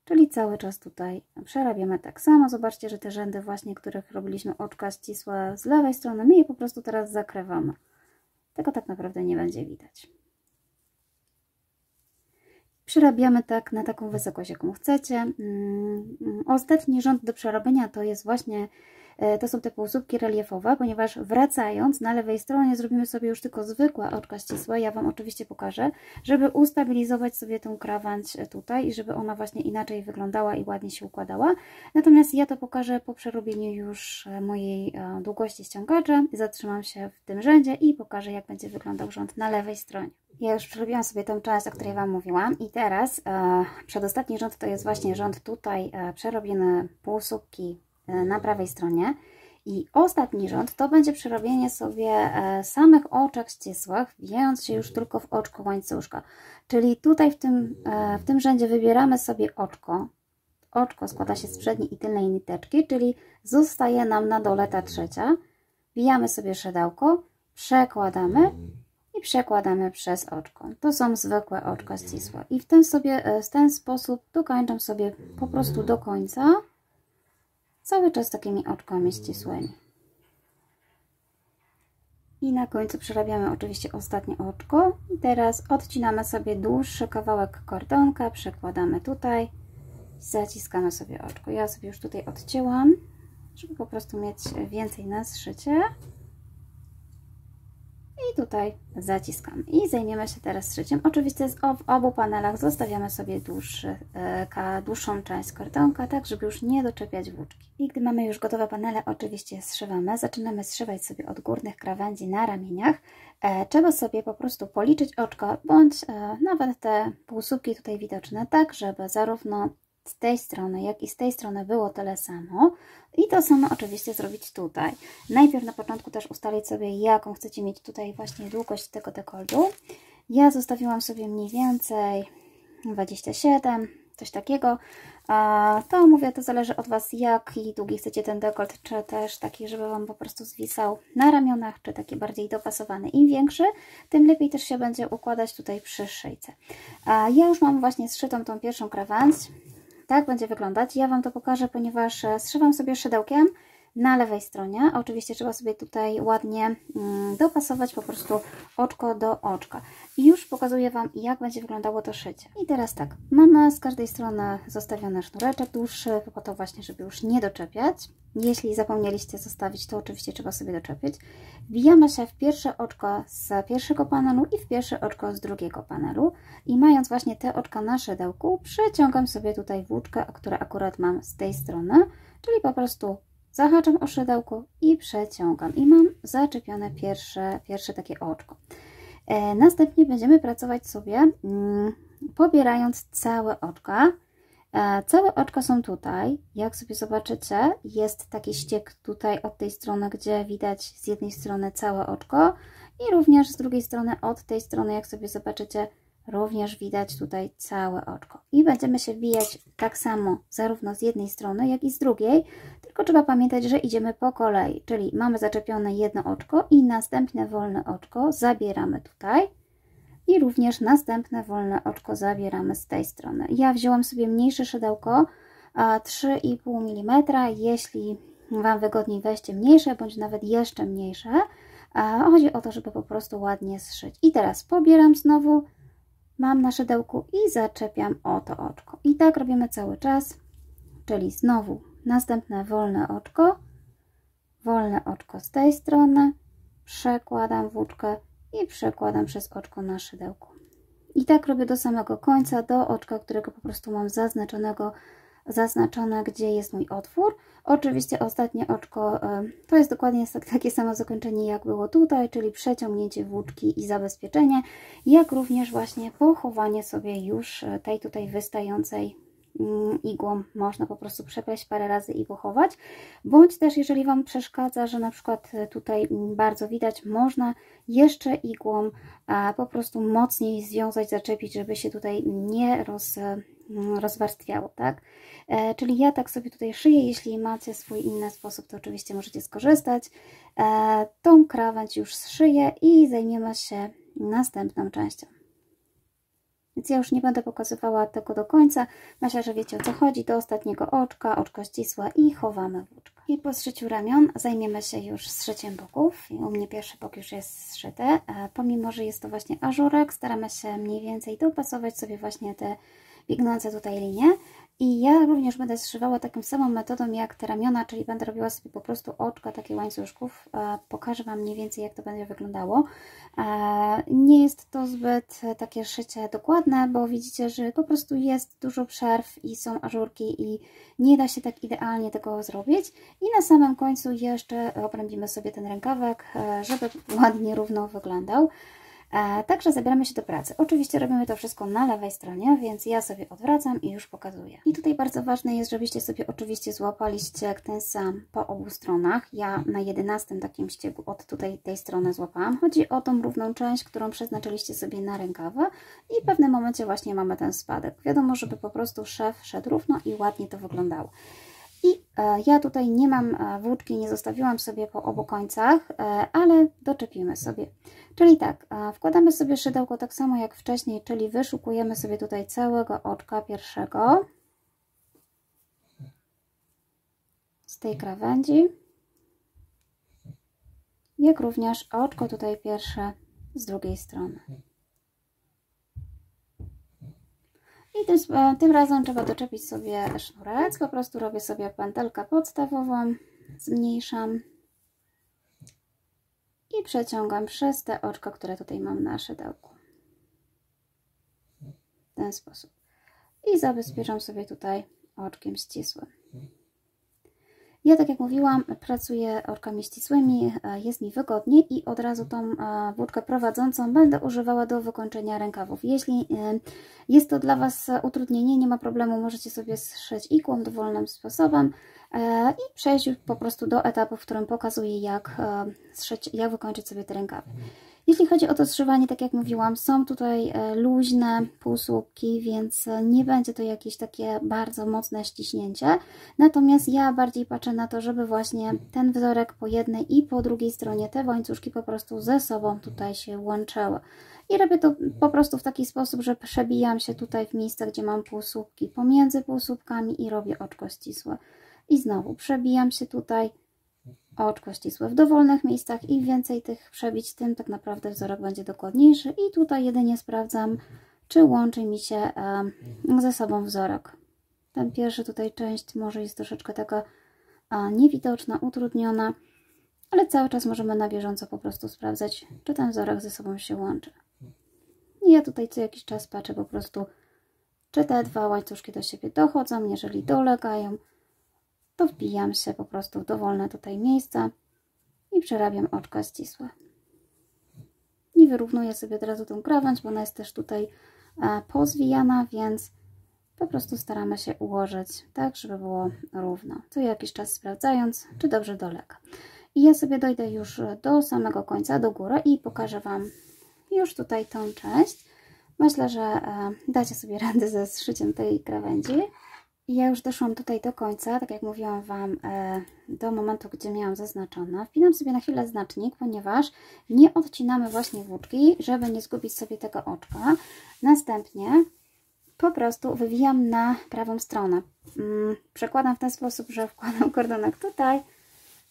[SPEAKER 1] Czyli cały czas tutaj przerabiamy tak samo. Zobaczcie, że te rzędy właśnie, których robiliśmy oczka ścisłe z lewej strony, my je po prostu teraz zakrywamy. Tego tak naprawdę nie będzie widać. Przerabiamy tak na taką wysokość, jaką chcecie. Ostatni rząd do przerobienia to jest właśnie, to są te półsłupki reliefowe, ponieważ wracając na lewej stronie zrobimy sobie już tylko zwykłe oczka ścisłe. Ja Wam oczywiście pokażę, żeby ustabilizować sobie tą krawędź tutaj i żeby ona właśnie inaczej wyglądała i ładnie się układała. Natomiast ja to pokażę po przerobieniu już mojej długości ściągacza. Zatrzymam się w tym rzędzie i pokażę, jak będzie wyglądał rząd na lewej stronie. Ja już przerobiłam sobie tą część, o której Wam mówiłam i teraz przedostatni rząd to jest właśnie rząd tutaj przerobione półsłupki na prawej stronie i ostatni rząd to będzie przerobienie sobie samych oczek ścisłych, wbijając się już tylko w oczko łańcuszka. Czyli tutaj w tym rzędzie wybieramy sobie oczko. Oczko składa się z przedniej i tylnej niteczki, czyli zostaje nam na dole ta trzecia. Wbijamy sobie szydełko, przekładamy i przekładamy przez oczko. To są zwykłe oczka ścisłe. I w ten sposób dokończam sobie po prostu do końca cały czas takimi oczkami ścisłymi. I na końcu przerabiamy oczywiście ostatnie oczko. I teraz odcinamy sobie dłuższy kawałek kordonka, przekładamy tutaj, zaciskamy sobie oczko. Ja sobie już tutaj odcięłam, żeby po prostu mieć więcej na zszycie. I tutaj zaciskamy. I zajmiemy się teraz szyciem. Oczywiście w obu panelach zostawiamy sobie dłuższą część kordonka, tak żeby już nie doczepiać włóczki. I gdy mamy już gotowe panele, oczywiście zszywamy. Zaczynamy zszywać sobie od górnych krawędzi na ramieniach. Trzeba sobie po prostu policzyć oczka, bądź nawet te półsłupki tutaj widoczne, tak żeby zarówno z tej strony, jak i z tej strony było tyle samo. I to samo oczywiście zrobić tutaj. Najpierw na początku też ustalić sobie, jaką chcecie mieć tutaj właśnie długość tego dekoltu. Ja zostawiłam sobie mniej więcej 27, coś takiego. To mówię, to zależy od Was, jaki długi chcecie ten dekolt, czy też taki, żeby Wam po prostu zwisał na ramionach, czy taki bardziej dopasowany. Im większy, tym lepiej też się będzie układać tutaj przy szyjce. Ja już mam właśnie zszytą tą pierwszą krawędź. Tak będzie wyglądać. Ja Wam to pokażę, ponieważ zszywam sobie szydełkiem na lewej stronie. Oczywiście trzeba sobie tutaj ładnie dopasować po prostu oczko do oczka. I już pokazuję Wam, jak będzie wyglądało to szycie. I teraz tak, mamy z każdej strony zostawiony sznureczek dłuższy, po to właśnie, żeby już nie doczepiać. Jeśli zapomnieliście zostawić, to oczywiście trzeba sobie doczepić. Wbijamy się w pierwsze oczko z pierwszego panelu i w pierwsze oczko z drugiego panelu. I mając właśnie te oczka na szydełku, przeciągam sobie tutaj włóczkę, które akurat mam z tej strony, czyli po prostu zahaczam o szydełko i przeciągam. I mam zaczepione pierwsze takie oczko. Następnie będziemy pracować sobie pobierając całe oczka. Całe oczka są tutaj. Jak sobie zobaczycie, jest taki ściek tutaj od tej strony, gdzie widać z jednej strony całe oczko i również z drugiej strony, od tej strony, jak sobie zobaczycie, również widać tutaj całe oczko. I będziemy się wbijać tak samo zarówno z jednej strony, jak i z drugiej, tylko trzeba pamiętać, że idziemy po kolei, czyli mamy zaczepione jedno oczko i następne wolne oczko zabieramy tutaj i również następne wolne oczko zabieramy z tej strony. Ja wzięłam sobie mniejsze szydełko, 3,5 mm, jeśli Wam wygodniej weźcie mniejsze, bądź nawet jeszcze mniejsze. Chodzi o to, żeby po prostu ładnie zszyć. I teraz pobieram znowu, mam na szydełku i zaczepiam o to oczko. I tak robimy cały czas, czyli znowu następne wolne oczko z tej strony, przekładam włóczkę i przekładam przez oczko na szydełku. I tak robię do samego końca, do oczka, którego po prostu mam zaznaczonego zaznaczone, gdzie jest mój otwór. Oczywiście ostatnie oczko to jest dokładnie takie samo zakończenie, jak było tutaj, czyli przeciągnięcie włóczki i zabezpieczenie, jak również właśnie pochowanie sobie już tej tutaj wystającej igłą. Można po prostu przepleść parę razy i pochować, bądź też jeżeli Wam przeszkadza, że na przykład tutaj bardzo widać, można jeszcze igłą po prostu mocniej związać, zaczepić, żeby się tutaj nie rozwarstwiało, tak? Czyli ja tak sobie tutaj szyję. Jeśli macie swój inny sposób, to oczywiście możecie skorzystać. Tą krawędź już zszyję i zajmiemy się następną częścią. Więc ja już nie będę pokazywała tego do końca. Myślę, że wiecie, o co chodzi. Do ostatniego oczka, oczko ścisłe i chowamy włóczkę. I po zszyciu ramion zajmiemy się już zszyciem boków. U mnie pierwszy bok już jest zszyty. Pomimo, że jest to właśnie ażurek, staramy się mniej więcej dopasować sobie właśnie te biegnące tutaj linie. I ja również będę zszywała taką samą metodą jak te ramiona, czyli będę robiła sobie po prostu oczka, takie łańcuszków. Pokażę Wam mniej więcej, jak to będzie wyglądało. Nie jest to zbyt takie szycie dokładne, bo widzicie, że po prostu jest dużo przerw i są ażurki i nie da się tak idealnie tego zrobić. I na samym końcu jeszcze obrębimy sobie ten rękawek, żeby ładnie, równo wyglądał. Także zabieramy się do pracy. Oczywiście robimy to wszystko na lewej stronie, więc ja sobie odwracam i już pokazuję. I tutaj bardzo ważne jest, żebyście sobie oczywiście złapali ścieg ten sam po obu stronach. Ja na 11 takim ściegu od tutaj tej strony złapałam. Chodzi o tą równą część, którą przeznaczyliście sobie na rękawa i w pewnym momencie właśnie mamy ten spadek. Wiadomo, żeby po prostu szef szedł równo i ładnie to wyglądało. I ja tutaj nie mam włóczki, nie zostawiłam sobie po obu końcach, ale doczepimy sobie. Czyli tak, wkładamy sobie szydełko tak samo jak wcześniej, czyli wyszukujemy sobie tutaj całego oczka pierwszego z tej krawędzi, jak również oczko tutaj pierwsze z drugiej strony. I tym razem trzeba doczepić sobie sznurek. Po prostu robię sobie pętelkę podstawową, zmniejszam i przeciągam przez te oczka, które tutaj mam na szydełku. W ten sposób. I zabezpieczam sobie tutaj oczkiem ścisłym. Ja, tak jak mówiłam, pracuję oczkami ścisłymi, jest mi wygodnie i od razu tą włóczkę prowadzącą będę używała do wykończenia rękawów. Jeśli jest to dla Was utrudnienie, nie ma problemu, możecie sobie zszyć igłą dowolnym sposobem i przejść po prostu do etapu, w którym pokazuję, jak wykończyć sobie te rękawy. Jeśli chodzi o to zszywanie, tak jak mówiłam, są tutaj luźne półsłupki, więc nie będzie to jakieś takie bardzo mocne ściśnięcie. Natomiast ja bardziej patrzę na to, żeby właśnie ten wzorek po jednej i po drugiej stronie, te łańcuszki po prostu ze sobą tutaj się łączyły. I robię to po prostu w taki sposób, że przebijam się tutaj w miejsca, gdzie mam półsłupki pomiędzy półsłupkami i robię oczko ścisłe. I znowu przebijam się tutaj, oczko ścisłe w dowolnych miejscach. Im więcej tych przebić, tym tak naprawdę wzorek będzie dokładniejszy. I tutaj jedynie sprawdzam, czy łączy mi się ze sobą wzorek. Ten pierwszy tutaj część może jest troszeczkę taka niewidoczna, utrudniona, ale cały czas możemy na bieżąco po prostu sprawdzać, czy ten wzorek ze sobą się łączy. I ja tutaj co jakiś czas patrzę po prostu, czy te dwa łańcuszki do siebie dochodzą. Jeżeli dolegają, to wbijam się po prostu w dowolne tutaj miejsca i przerabiam oczka ścisłe. I wyrównuję sobie od razu tą krawędź, bo ona jest też tutaj pozwijana, więc po prostu staramy się ułożyć tak, żeby było równo. Co jakiś czas sprawdzając, czy dobrze dolega. I ja sobie dojdę już do samego końca, do góry i pokażę Wam już tutaj tą część. Myślę, że dacie sobie radę ze zszyciem tej krawędzi. Ja już doszłam tutaj do końca, tak jak mówiłam Wam, do momentu, gdzie miałam zaznaczone. Wpinam sobie na chwilę znacznik, ponieważ nie odcinamy właśnie włóczki, żeby nie zgubić sobie tego oczka. Następnie po prostu wywijam na prawą stronę. Przekładam w ten sposób, że wkładam kordonek tutaj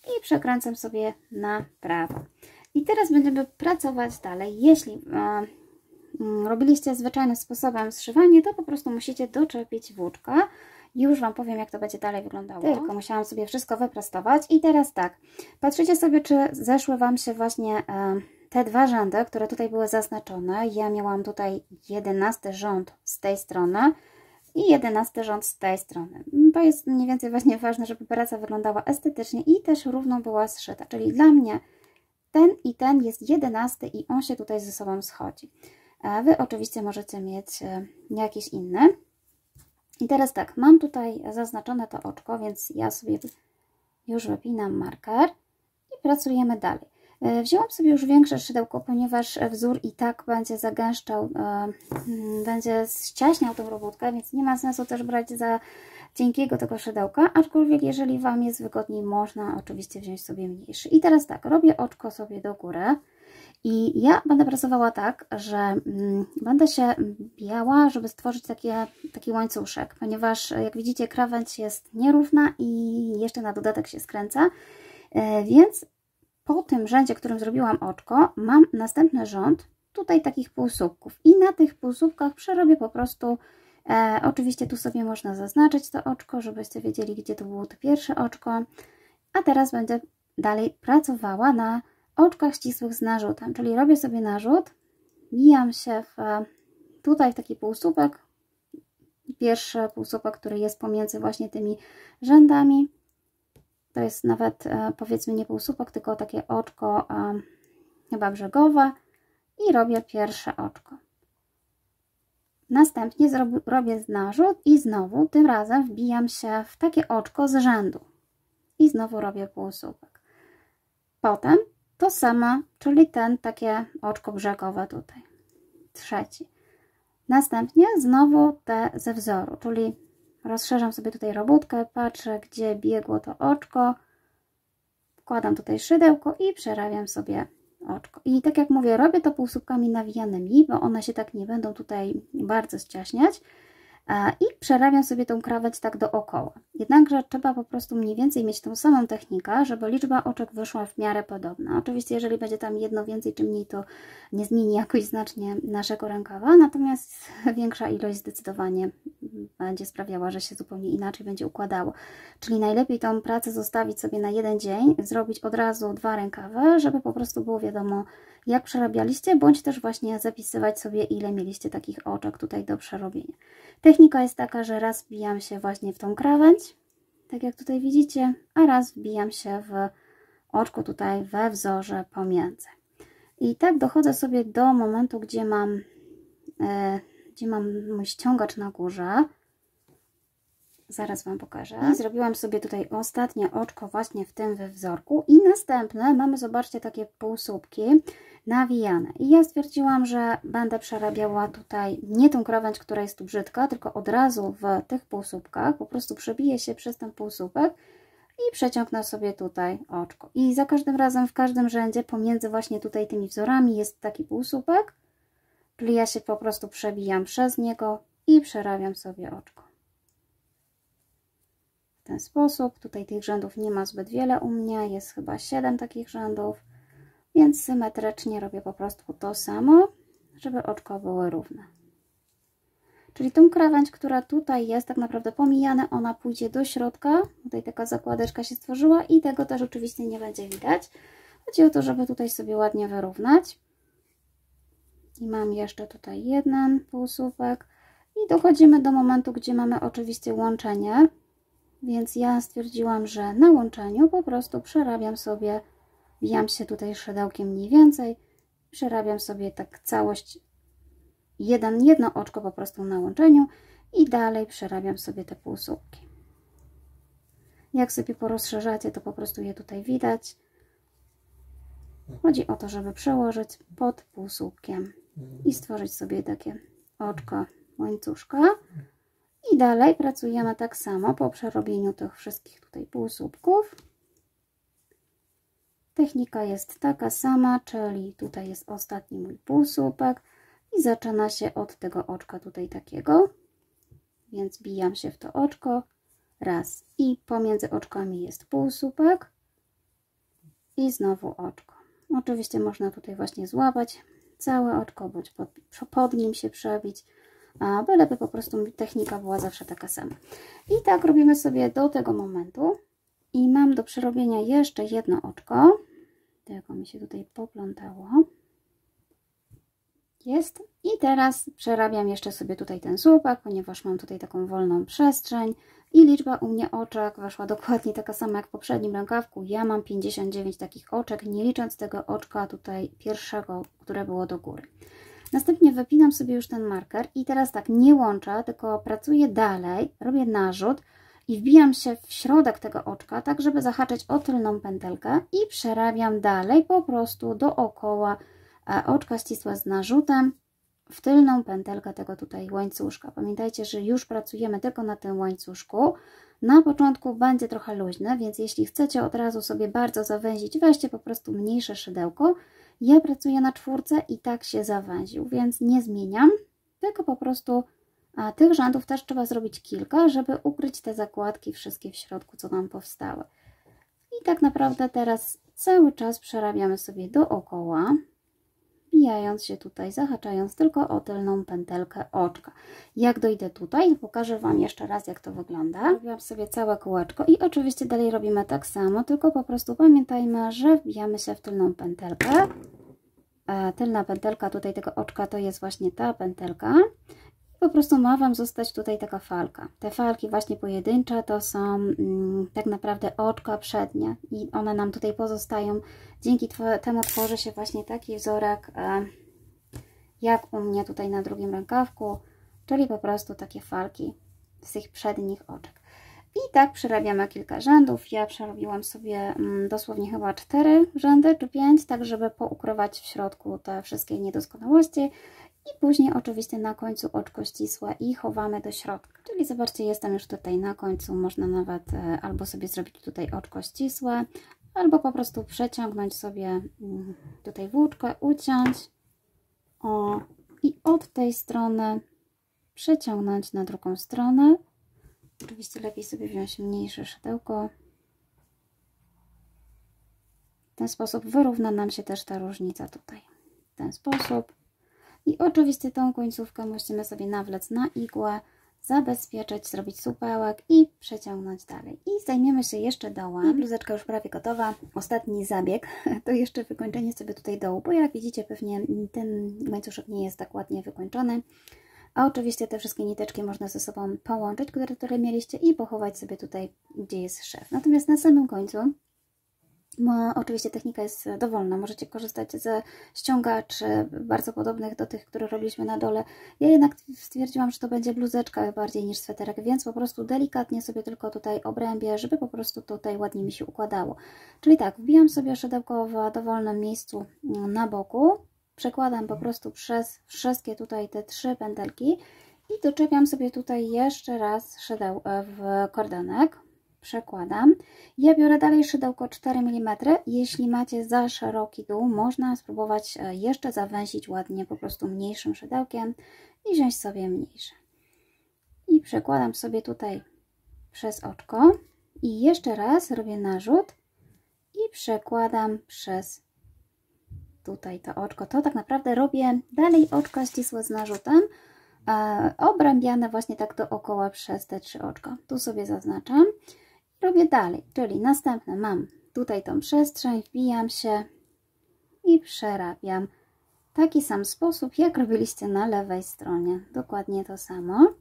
[SPEAKER 1] i przekręcam sobie na prawo. I teraz będziemy pracować dalej. Jeśli robiliście zwyczajnym sposobem zszywanie, to po prostu musicie doczepić włóczkę. Już Wam powiem, jak to będzie dalej wyglądało. Tylko musiałam sobie wszystko wyprostować. I teraz tak, patrzycie sobie, czy zeszły Wam się właśnie te dwa rzędy, które tutaj były zaznaczone. Ja miałam tutaj 11 rząd z tej strony i 11 rząd z tej strony. To jest mniej więcej właśnie ważne, żeby praca wyglądała estetycznie i też równo była zszyta, czyli dla mnie ten i ten jest 11 i on się tutaj ze sobą schodzi. A Wy oczywiście możecie mieć jakiś inny. I teraz tak, mam tutaj zaznaczone to oczko, więc ja sobie już wypinam marker i pracujemy dalej. Wzięłam sobie już większe szydełko, ponieważ wzór i tak będzie zagęszczał, będzie ściaśniał tą robótkę, więc nie ma sensu też brać za cienkiego tego szydełka, aczkolwiek jeżeli Wam jest wygodniej, można oczywiście wziąć sobie mniejszy. I teraz tak, robię oczko sobie do góry i ja będę pracowała tak, że będę się bijała, żeby stworzyć taki łańcuszek, ponieważ jak widzicie krawędź jest nierówna i jeszcze na dodatek się skręca, więc po tym rzędzie, którym zrobiłam oczko, mam następny rząd tutaj takich półsłupków i na tych półsłupkach przerobię po prostu, oczywiście tu sobie można zaznaczyć to oczko, żebyście wiedzieli, gdzie to było to pierwsze oczko, a teraz będę dalej pracowała na oczkach ścisłych z narzutem, czyli robię sobie narzut, bijam się tutaj w taki półsłupek, pierwszy półsłupek, który jest pomiędzy właśnie tymi rzędami. To jest nawet powiedzmy nie półsłupek, tylko takie oczko chyba brzegowe i robię pierwsze oczko. Następnie robię narzut i znowu tym razem wbijam się w takie oczko z rzędu i znowu robię półsłupek. Potem to samo, czyli takie oczko brzegowe tutaj. Trzeci. Następnie znowu te ze wzoru, czyli rozszerzam sobie tutaj robótkę, patrzę, gdzie biegło to oczko, wkładam tutaj szydełko i przerabiam sobie oczko. I tak jak mówię, robię to półsłupkami nawijanymi, bo one się tak nie będą tutaj bardzo ściaśniać. I przerabiam sobie tą krawędź tak dookoła. Jednakże trzeba po prostu mniej więcej mieć tą samą technikę, żeby liczba oczek wyszła w miarę podobna. Oczywiście jeżeli będzie tam jedno więcej czy mniej, to nie zmieni jakoś znacznie naszego rękawa, natomiast większa ilość zdecydowanie będzie sprawiała, że się zupełnie inaczej będzie układało. Czyli najlepiej tą pracę zostawić sobie na jeden dzień, zrobić od razu 2 rękawy, żeby po prostu było wiadomo, jak przerabialiście, bądź też właśnie zapisywać sobie, ile mieliście takich oczek tutaj do przerobienia. Technika jest taka, że raz wbijam się właśnie w tą krawędź, tak jak tutaj widzicie, a raz wbijam się w oczko tutaj we wzorze pomiędzy. I tak dochodzę sobie do momentu, gdzie mam mój ściągacz na górze. Zaraz Wam pokażę. I zrobiłam sobie tutaj ostatnie oczko właśnie w tym wzorku i następne mamy, zobaczcie, takie półsłupki nawijane. I ja stwierdziłam, że będę przerabiała tutaj nie tą krawędź, która jest tu brzydka, tylko od razu w tych półsłupkach po prostu przebiję się przez ten półsłupek i przeciągnę sobie tutaj oczko. I za każdym razem, w każdym rzędzie pomiędzy właśnie tutaj tymi wzorami jest taki półsłupek, czyli ja się po prostu przebijam przez niego i przerabiam sobie oczko. W ten sposób. Tutaj tych rzędów nie ma zbyt wiele u mnie, jest chyba 7 takich rzędów, więc symetrycznie robię po prostu to samo, żeby oczko było równe. Czyli tą krawędź, która tutaj jest tak naprawdę pomijana, ona pójdzie do środka, tutaj taka zakładeczka się stworzyła i tego też oczywiście nie będzie widać. Chodzi o to, żeby tutaj sobie ładnie wyrównać. I mam jeszcze tutaj jeden półsłupek i dochodzimy do momentu, gdzie mamy oczywiście łączenie. Więc ja stwierdziłam, że na łączeniu po prostu przerabiam sobie, bijam się tutaj szydełkiem mniej więcej, przerabiam sobie tak całość, jedno oczko po prostu na łączeniu i dalej przerabiam sobie te półsłupki. Jak sobie porozszerzacie, to po prostu je tutaj widać. Chodzi o to, żeby przełożyć pod półsłupkiem i stworzyć sobie takie oczko łańcuszka. I dalej pracujemy tak samo po przerobieniu tych wszystkich tutaj półsłupków. Technika jest taka sama, czyli tutaj jest ostatni mój półsłupek i zaczyna się od tego oczka tutaj takiego. Więc bijam się w to oczko raz i pomiędzy oczkami jest półsłupek i znowu oczko. Oczywiście można tutaj właśnie złapać całe oczko, bądź pod nim się przebić, a byleby po prostu technika była zawsze taka sama. I tak robimy sobie do tego momentu. I mam do przerobienia jeszcze jedno oczko. Tego mi się tutaj poplątało. Jest. I teraz przerabiam jeszcze sobie tutaj ten słupek, ponieważ mam tutaj taką wolną przestrzeń i liczba u mnie oczek weszła dokładnie taka sama jak w poprzednim rękawku. Ja mam 59 takich oczek, nie licząc tego oczka tutaj pierwszego, które było do góry. Następnie wypinam sobie już ten marker i teraz tak nie łączę, tylko pracuję dalej, robię narzut i wbijam się w środek tego oczka, tak żeby zahaczyć o tylną pętelkę i przerabiam dalej po prostu dookoła oczka ścisłe z narzutem w tylną pętelkę tego tutaj łańcuszka. Pamiętajcie, że już pracujemy tylko na tym łańcuszku. Na początku będzie trochę luźny, więc jeśli chcecie od razu sobie bardzo zawęzić, weźcie po prostu mniejsze szydełko. Ja pracuję na 4 i tak się zawęził, więc nie zmieniam, tylko po prostu tych rzędów też trzeba zrobić kilka, żeby ukryć te zakładki wszystkie w środku, co nam powstały. I tak naprawdę teraz cały czas przerabiamy sobie dookoła, wbijając się tutaj, zahaczając tylko o tylną pętelkę oczka. Jak dojdę tutaj, pokażę Wam jeszcze raz, jak to wygląda. Robiłam sobie całe kółeczko i oczywiście dalej robimy tak samo, tylko po prostu pamiętajmy, że wbijamy się w tylną pętelkę. Tylna pętelka tutaj tego oczka to jest właśnie ta pętelka. Po prostu ma Wam zostać tutaj taka falka. Te falki właśnie pojedyncze to są tak naprawdę oczka przednie i one nam tutaj pozostają. Dzięki temu tworzy się właśnie taki wzorek jak u mnie tutaj na drugim rękawku, czyli po prostu takie falki z tych przednich oczek. I tak przerabiamy kilka rzędów. Ja przerobiłam sobie dosłownie chyba 4 rzędy czy 5, tak żeby poukrywać w środku te wszystkie niedoskonałości. I później oczywiście na końcu oczko ścisłe i chowamy do środka. Czyli zobaczcie, jestem już tutaj na końcu. Można nawet albo sobie zrobić tutaj oczko ścisłe, albo po prostu przeciągnąć sobie tutaj włóczkę, uciąć. O, i od tej strony przeciągnąć na drugą stronę. Oczywiście lepiej sobie wziąć mniejsze szydełko. W ten sposób wyrówna nam się też ta różnica tutaj. W ten sposób. I oczywiście tą końcówkę musimy sobie nawlec na igłę, zabezpieczyć, zrobić supełek i przeciągnąć dalej. I zajmiemy się jeszcze dołem. I bluzeczka już prawie gotowa. Ostatni zabieg to jeszcze wykończenie sobie tutaj dołu, bo jak widzicie pewnie ten łańcuszek nie jest tak ładnie wykończony. A oczywiście te wszystkie niteczki można ze sobą połączyć, które mieliście i pochować sobie tutaj, gdzie jest szef. Natomiast na samym końcu, oczywiście technika jest dowolna, możecie korzystać ze ściągaczy bardzo podobnych do tych, które robiliśmy na dole. Ja jednak stwierdziłam, że to będzie bluzeczka bardziej niż sweterek, więc po prostu delikatnie sobie tylko tutaj obrębię, żeby po prostu tutaj ładnie mi się układało. Czyli tak, wbijam sobie szydełko w dowolnym miejscu na boku, przekładam po prostu przez wszystkie tutaj te 3 pętelki i doczepiam sobie tutaj jeszcze raz w kordonek. Przekładam. Ja biorę dalej szydełko 4 mm. Jeśli macie za szeroki dół, można spróbować jeszcze zawęzić ładnie po prostu mniejszym szydełkiem i wziąć sobie mniejsze. I przekładam sobie tutaj przez oczko i jeszcze raz robię narzut i przekładam przez tutaj to oczko. To tak naprawdę robię dalej oczka ścisłe z narzutem, obrębiane właśnie tak dookoła przez te 3 oczka. Tu sobie zaznaczam. Robię dalej, czyli następne mam tutaj tą przestrzeń, wbijam się i przerabiam. Taki sam sposób, jak robiliście na lewej stronie. Dokładnie to samo.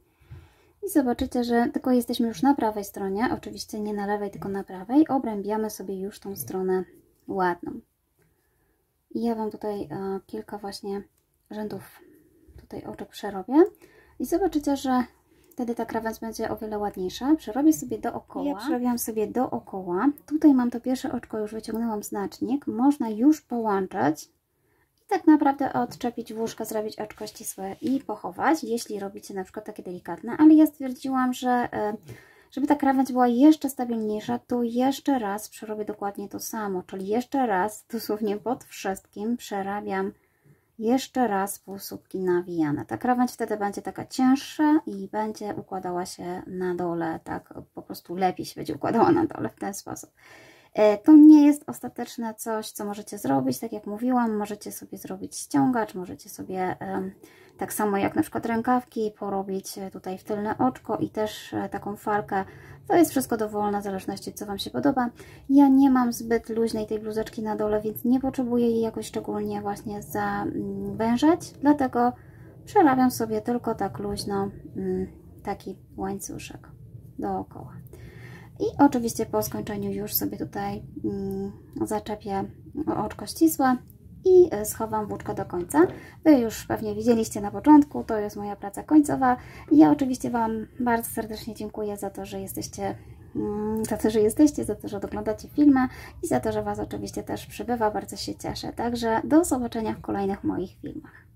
[SPEAKER 1] I zobaczycie, że tylko jesteśmy już na prawej stronie, oczywiście nie na lewej, tylko na prawej. Obrębiamy sobie już tą stronę ładną. I ja Wam tutaj kilka właśnie rzędów tutaj oczek przerobię. I zobaczycie, że wtedy ta krawędź będzie o wiele ładniejsza. Przerobię sobie dookoła. Ja przerobiłam sobie dookoła. Tutaj mam to pierwsze oczko, już wyciągnęłam znacznik. Można już połączyć i tak naprawdę odczepić włóżkę, zrobić oczko ścisłe i pochować, jeśli robicie na przykład takie delikatne. Ale ja stwierdziłam, że żeby ta krawędź była jeszcze stabilniejsza, to jeszcze raz przerobię dokładnie to samo. Czyli jeszcze raz, dosłownie pod wszystkim przerabiam jeszcze raz półsłupki nawijane. Ta krawędź wtedy będzie taka cięższa i będzie układała się na dole, tak po prostu lepiej się będzie układała na dole w ten sposób. To nie jest ostateczne coś, co możecie zrobić, tak jak mówiłam, możecie sobie zrobić ściągacz, możecie sobie tak samo jak na przykład rękawki porobić tutaj w tylne oczko i też taką falkę. To jest wszystko dowolne, w zależności co Wam się podoba. Ja nie mam zbyt luźnej tej bluzeczki na dole, więc nie potrzebuję jej jakoś szczególnie właśnie zawężać, dlatego przerabiam sobie tylko tak luźno taki łańcuszek dookoła. I oczywiście po skończeniu już sobie tutaj zaczepię oczko ścisłe i schowam włóczko do końca. Wy już pewnie widzieliście na początku, to jest moja praca końcowa. Ja oczywiście Wam bardzo serdecznie dziękuję za to, że jesteście, za to, że oglądacie filmy i za to, że Was oczywiście też przybywa. Bardzo się cieszę. Także do zobaczenia w kolejnych moich filmach.